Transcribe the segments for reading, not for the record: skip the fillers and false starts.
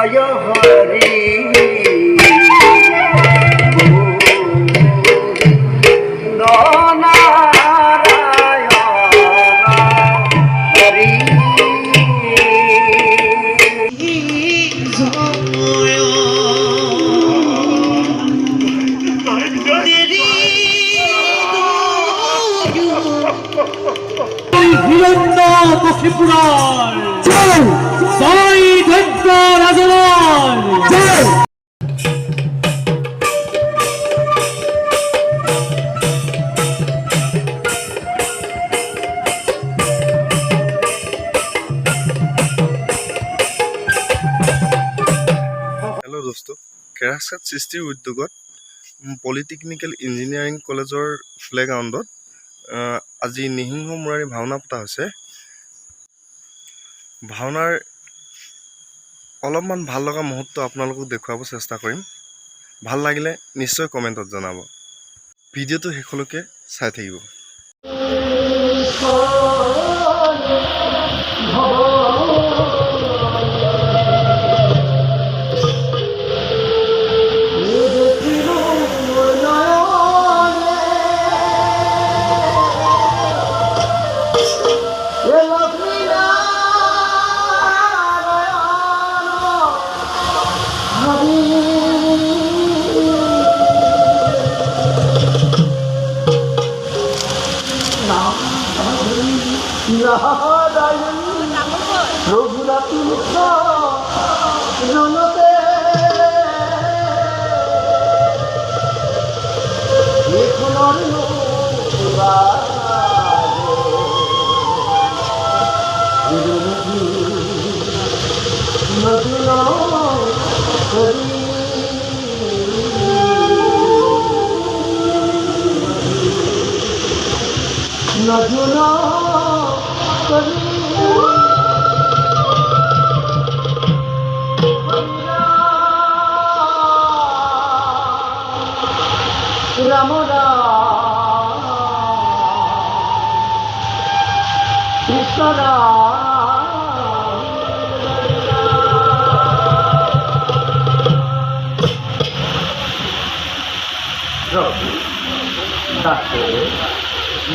জয় Hari hello दोस्तों केरासात सृष्टिर उद्योगत पलिटेक्निकल engineering कलेजर flag ग्राउंडत आज निसिंह मुरारी भावना पता है भावनार अलपमान ভাল লগা मुहूर्त आपनालोকক देखुवाब चेष्टा करिम ভাল लागिले निश्चय कमेन्टत जनाब भिडिओটো शेषলৈকে চাই থাকিব।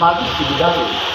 मागी सुविधा जय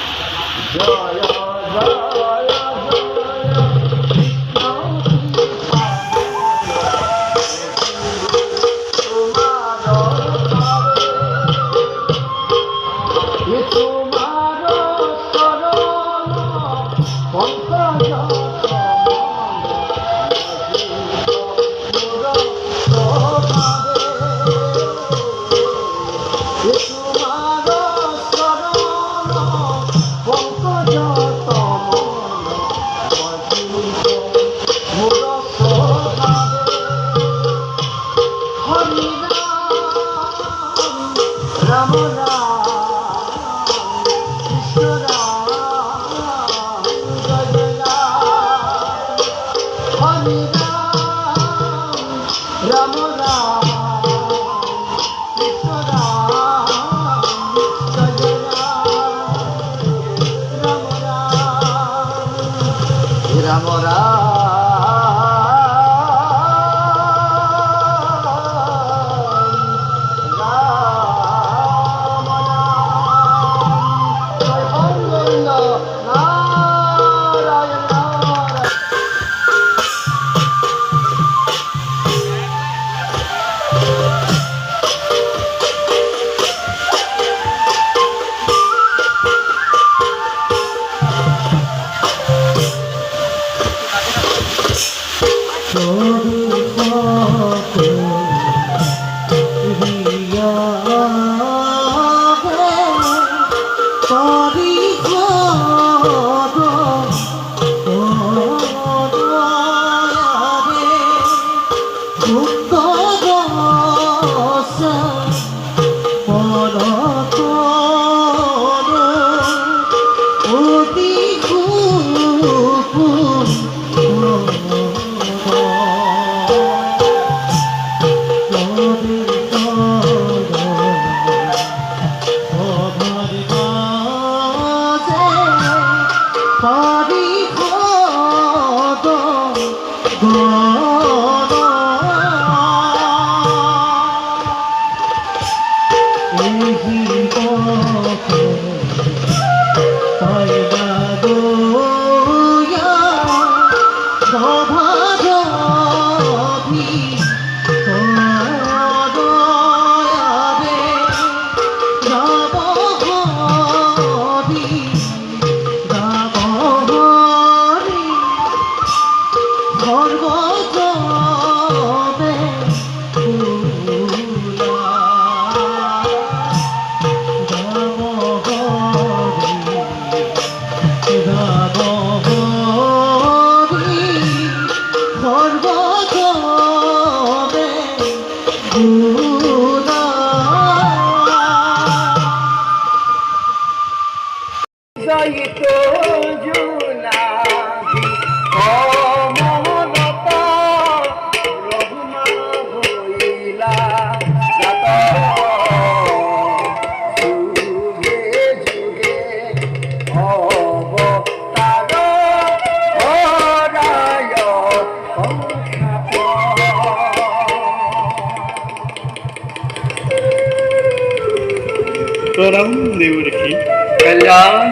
প্রণাম দেবরেখি কল্যাণ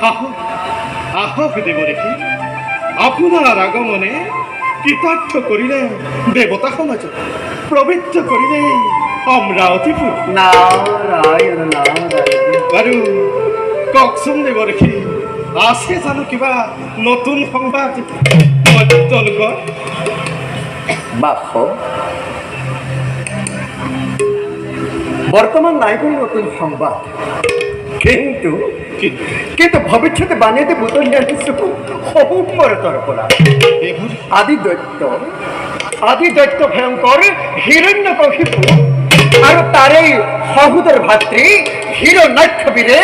আহ আহ দেবরেখি আপনার আগমনে কৃতার্থ করিলে দেবতা সমাজ পবিত্র করিলে অমরাবতীপুর নারায়ণ নারায়ণ বাৰু কওকচোন দেবরেখি আছে জানো কিবা নতুন সংবাদ তেওঁলোকৰ বাপ বর্তমান নাই কোনো নতুন সংবাদ কিন্তু কিন্তু ভবিষ্যতে বানিয়ে বুতল আনিছো সমুখৰ পৰা আদি দৈত্য ভয়ঙ্কৰ হিৰণ্যকশিপু আৰু তাৰে সহোদৰ ভাতৃ হিৰণ্যক্ষবীৰে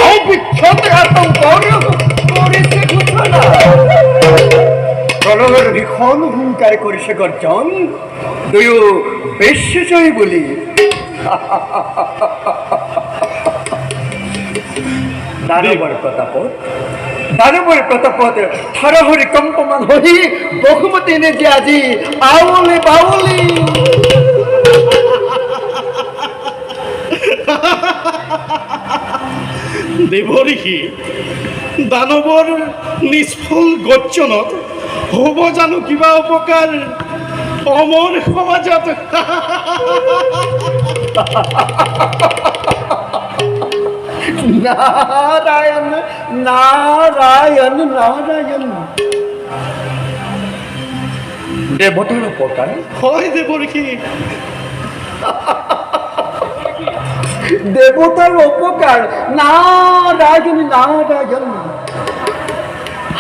অবিচ্ছেদ আতংক কৰিছে ঘোষণা প্ৰলয়ৰ ভীষণ হুংকাৰ কৰিছে গৰ্জন দুয়ো বেশ্যজয়ী বুলি দানৱৰ প্ৰতাপত থৰহৰি কম্পমান হৈ বহুমতী নিজে আজি আউলি বাউলি দেৱঋষি দানৱৰ নিষ্ফল গৰ্জনত হ'ব জানো কিবা উপকাৰ অমৰ সমাজত নারায়ণ নারায়ণ নারায়ণ দেবতার উপকার হয় দেৱঋষি দেবতার উপকার নারায়ণ নারায়ণ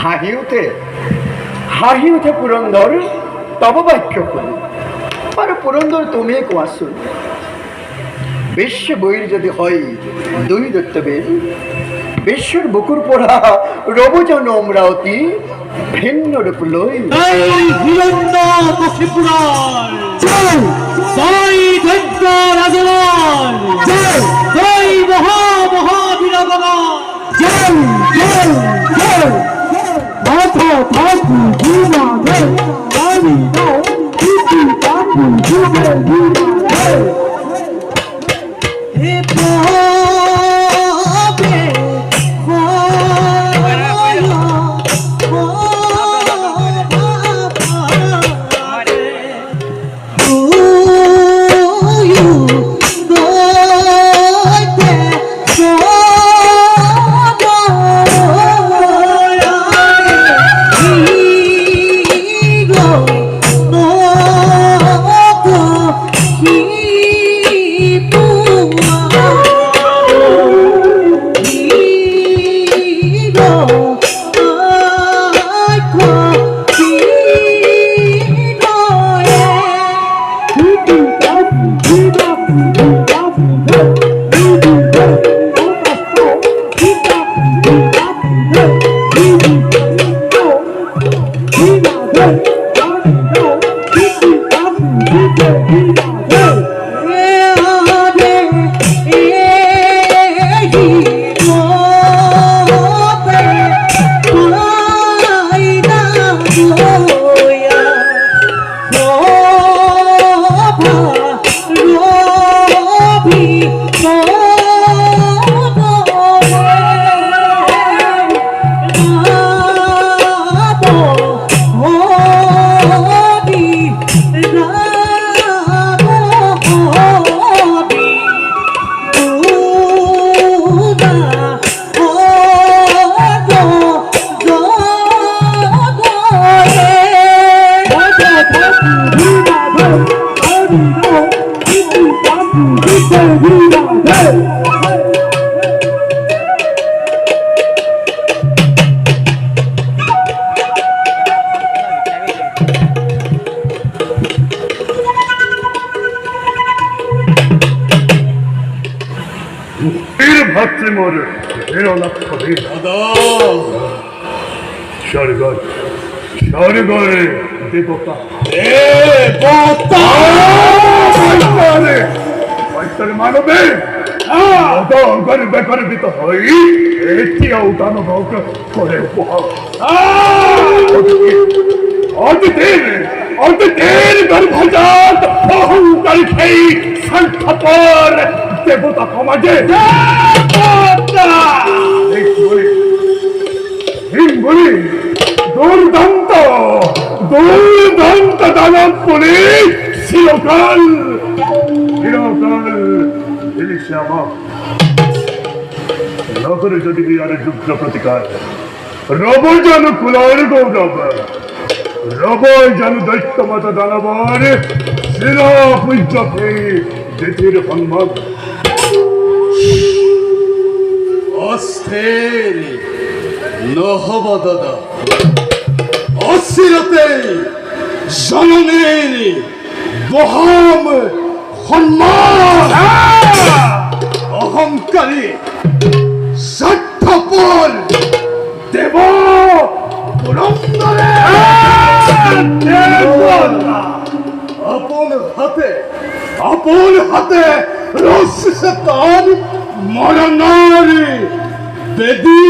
হাঁহি উঠে পুরন্দর তব বাক্য করি আর পুরন্দর তুমি কোয়াছুন বিশ্ব বৈর যদি হয় দুই দৈত্যবের বিশ্বর বুকুর পড়া রবজন অমরাবতী ভিন্ন রূপ লই বীর ভাতৃমোর বীরলক্ষণে দাদা স্বর্গর স্বর্গরে দেবতা মানবে গর্বিত হই এটিও দানব করে উপহার অতীতের গর্ভজাত অহংকার খেই স্বার্থপর দেবতা সমাজে হিমগুলি দুর্দান্ত দুর্দান্ত দানব বলে চিরকাল চিরকাল ইলিশে আমার নগরে যদি বিহারের যুদ্ধ প্রতিকার রব যেন কুলার গৌরব রব যেন দৈত্যমত দানবর শিরা পূজ্য জেঠির সম্মান অস্থির নহব দাদা অস্থিরতে জননীর বহম সম্মান অহংকারী স্বার্থপর দেব পুরন্দরে আপন হাতে রসে তার মরণের বেদি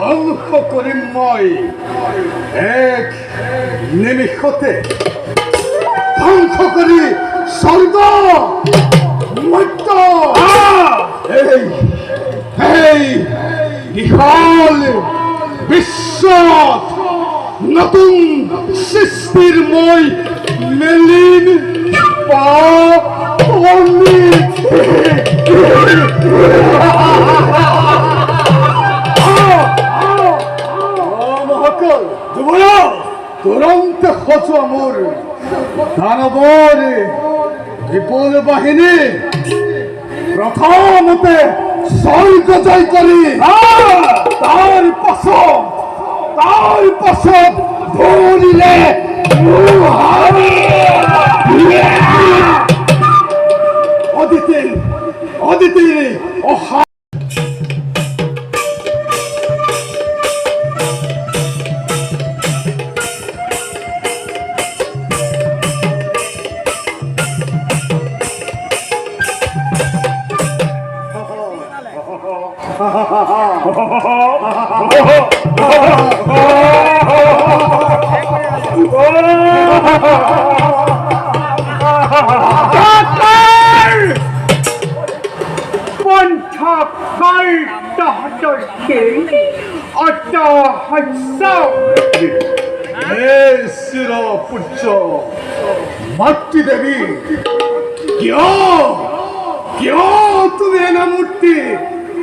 ধ্বংস কৰিম মই এক নিমিষতে ধ্বংস কৰি স্বৰ্গ মৰ্ত্য এই বিশাল বিশ্বত নতুন সৃষ্টিৰ মই মেলিম তুরন্ত খোঁজো আমার দানবর বিপুল বাহিনী প্রথমতে স্বর্গ জয় করি তার পাছত ধরিলে অদিতি অহা মাতৃ দেবী কিয় তুমি এনা মূর্তি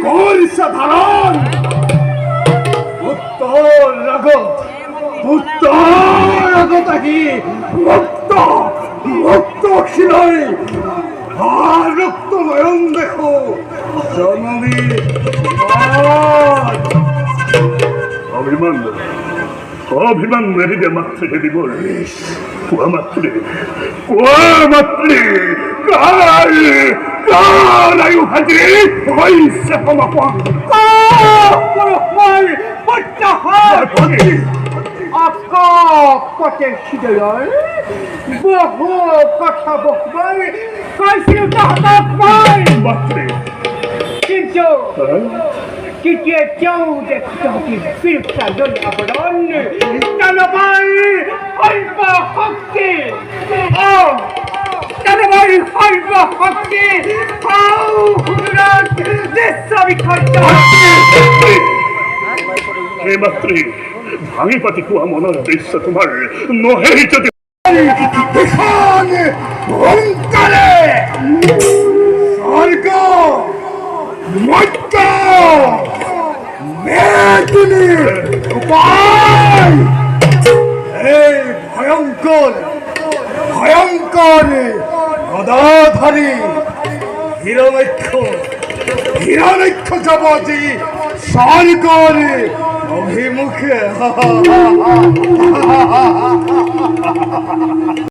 কৰিছ ধাৰণ পুত্ৰৰ আহি মুক্ত শিলৈ ৰক্ত নয়ন দেখো জননী অভিমান মেরিদে মাতৃকে দিব কুয়া মাতৃ কালায়ু হাজি হইছে সমাপন পথে হৃদয়ৰ বহু কথা বকবাই কৈছিল মাতৃ কিন্তু এতিয়াও যে তহঁতি বীৰপ্ৰাজন আৱৰণ দানৱৰ সৰ্বশক্তি দানৱৰ সৰ্বশক্তি হে মাতৃ ভাঙি পাতি কোৱা মনৰ দৃশ্য তোমাৰ নহেই যদি স্বর্গ মর্ত্য মেদিনী উপায় এই ভয়ঙ্কর গদার চক্রধারী হিরণক্ষ যাব আজি স্বর্গর অভিমুখে